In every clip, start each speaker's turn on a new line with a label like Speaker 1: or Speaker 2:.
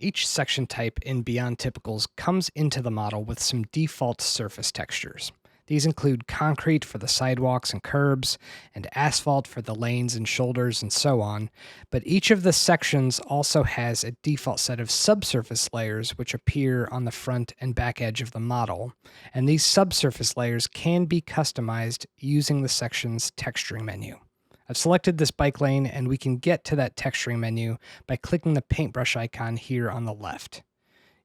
Speaker 1: Each section type in Beyond Typicals comes into the model with some default surface textures. These include concrete for the sidewalks and curbs, and asphalt for the lanes and shoulders, and so on. But each of the sections also has a default set of subsurface layers which appear on the front and back edge of the model. And these subsurface layers can be customized using the section's texturing menu. I've selected this bike lane, and we can get to that texturing menu by clicking the paintbrush icon here on the left.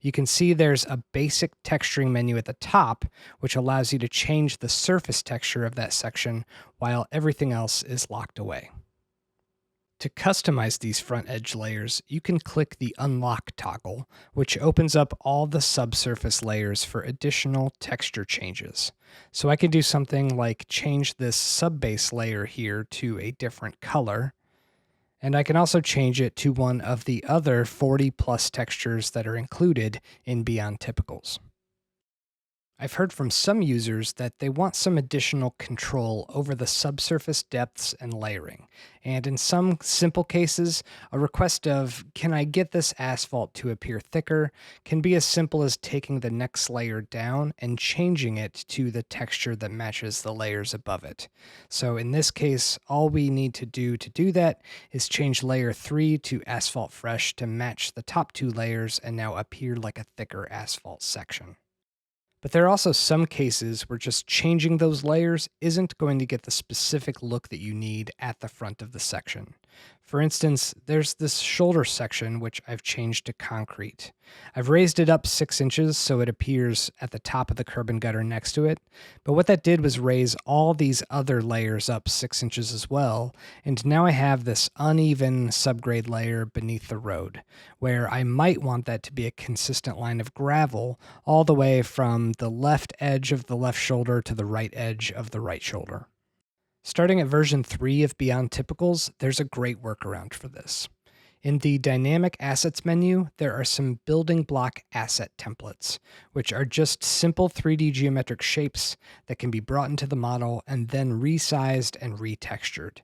Speaker 1: You can see there's a basic texturing menu at the top, which allows you to change the surface texture of that section while everything else is locked away. To customize these front edge layers, you can click the Unlock toggle, which opens up all the subsurface layers for additional texture changes. So I can do something like change this subbase layer here to a different color, and I can also change it to one of the other 40 plus textures that are included in Beyond Typicals. I've heard from some users that they want some additional control over the subsurface depths and layering, and in some simple cases, a request of, can I get this asphalt to appear thicker, can be as simple as taking the next layer down and changing it to the texture that matches the layers above it. So in this case, all we need to do that is change layer 3 to asphalt fresh to match the top two layers and now appear like a thicker asphalt section. But there are also some cases where just changing those layers isn't going to get the specific look that you need at the front of the section. For instance, there's this shoulder section which I've changed to concrete. I've raised it up 6 inches so it appears at the top of the curb and gutter next to it, but what that did was raise all these other layers up 6 inches as well, and now I have this uneven subgrade layer beneath the road, where I might want that to be a consistent line of gravel all the way from the left edge of the left shoulder to the right edge of the right shoulder. Starting at version 3 of Beyond Typicals, there's a great workaround for this. In the Dynamic Assets menu, there are some building block asset templates, which are just simple 3D geometric shapes that can be brought into the model and then resized and retextured.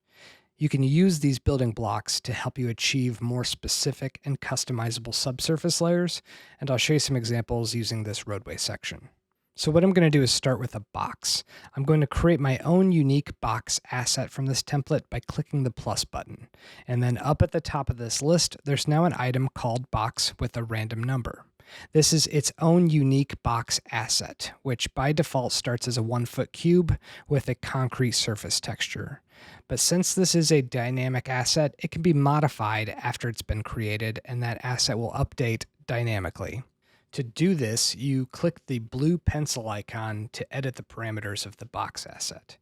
Speaker 1: You can use these building blocks to help you achieve more specific and customizable subsurface layers, and I'll show you some examples using this roadway section. So what I'm going to do is start with a box. I'm going to create my own unique box asset from this template by clicking the plus button. And then up at the top of this list, there's now an item called box with a random number. This is its own unique box asset, which by default starts as a 1-foot cube with a concrete surface texture. But since this is a dynamic asset, it can be modified after it's been created, and that asset will update dynamically. To do this, you click the blue pencil icon to edit the parameters of the box asset.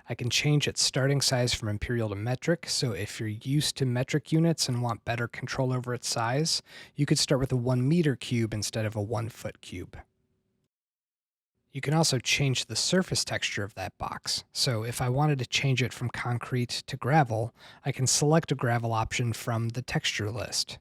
Speaker 1: I can change its starting size from imperial to metric, so if you're used to metric units and want better control over its size, you could start with a 1 meter cube instead of a 1-foot cube. You can also change the surface texture of that box. So if I wanted to change it from concrete to gravel, I can select a gravel option from the texture list.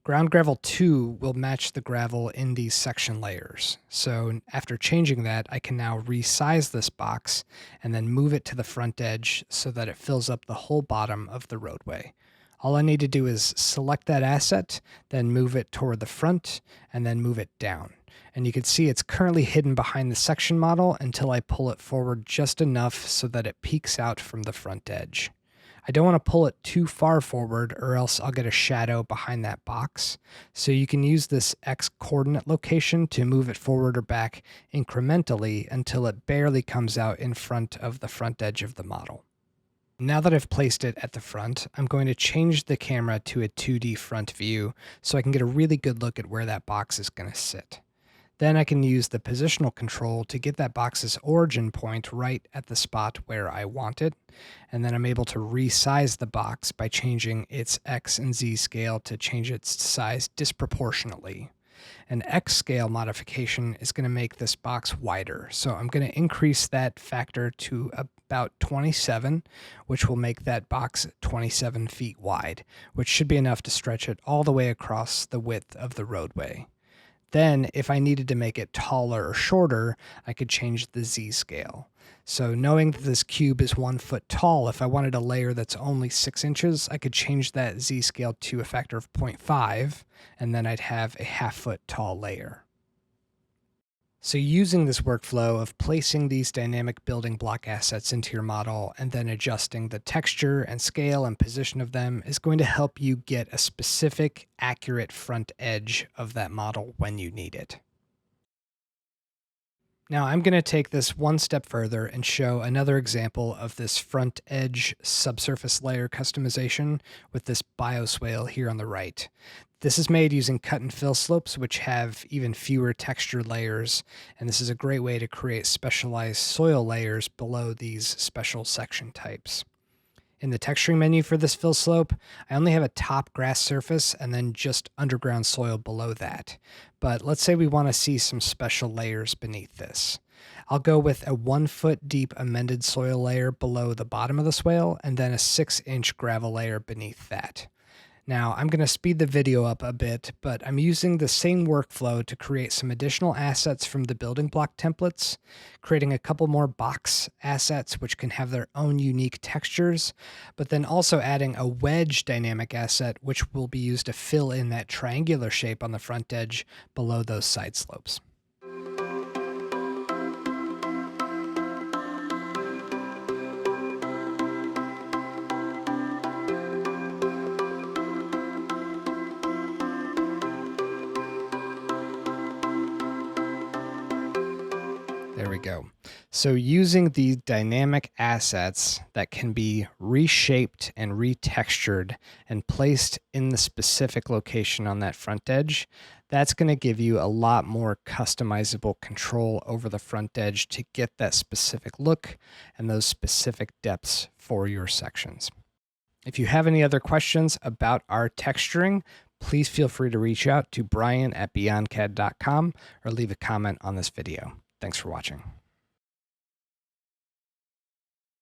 Speaker 1: Ground Gravel 2 will match the gravel in these section layers. So after changing that, I can now resize this box and then move it to the front edge so that it fills up the whole bottom of the roadway. All I need to do is select that asset, then move it toward the front, and then move it down. And you can see it's currently hidden behind the section model until I pull it forward just enough so that it peeks out from the front edge. I don't want to pull it too far forward or else I'll get a shadow behind that box. So you can use this X coordinate location to move it forward or back incrementally until it barely comes out in front of the front edge of the model. Now that I've placed it at the front, I'm going to change the camera to a 2D front view so I can get a really good look at where that box is going to sit. Then I can use the positional control to get that box's origin point right at the spot where I want it, and then I'm able to resize the box by changing its X and Z scale to change its size disproportionately. An X scale modification is going to make this box wider, so I'm going to increase that factor to about 27, which will make that box 27 feet wide, which should be enough to stretch it all the way across the width of the roadway. Then, if I needed to make it taller or shorter, I could change the Z scale. So knowing that this cube is 1 foot tall, if I wanted a layer that's only 6 inches, I could change that Z scale to a factor of 0.5, and then I'd have a half-foot tall layer. So using this workflow of placing these dynamic building block assets into your model and then adjusting the texture and scale and position of them is going to help you get a specific, accurate front edge of that model when you need it. Now I'm going to take this one step further and show another example of this front edge subsurface layer customization with this Bioswale here on the right. This is made using cut and fill slopes, which have even fewer texture layers, and this is a great way to create specialized soil layers below these special section types. In the texturing menu for this fill slope, I only have a top grass surface and then just underground soil below that. But let's say we want to see some special layers beneath this. I'll go with a 1 foot deep amended soil layer below the bottom of the swale and then a 6-inch gravel layer beneath that. Now, I'm going to speed the video up a bit, but I'm using the same workflow to create some additional assets from the building block templates, creating a couple more box assets which can have their own unique textures, but then also adding a wedge dynamic asset which will be used to fill in that triangular shape on the front edge below those side slopes. There we go. So using the dynamic assets that can be reshaped and retextured and placed in the specific location on that front edge, that's going to give you a lot more customizable control over the front edge to get that specific look and those specific depths for your sections. If you have any other questions about our texturing, please feel free to reach out to Brian at beyondcad.com or leave a comment on this video. Thanks for watching.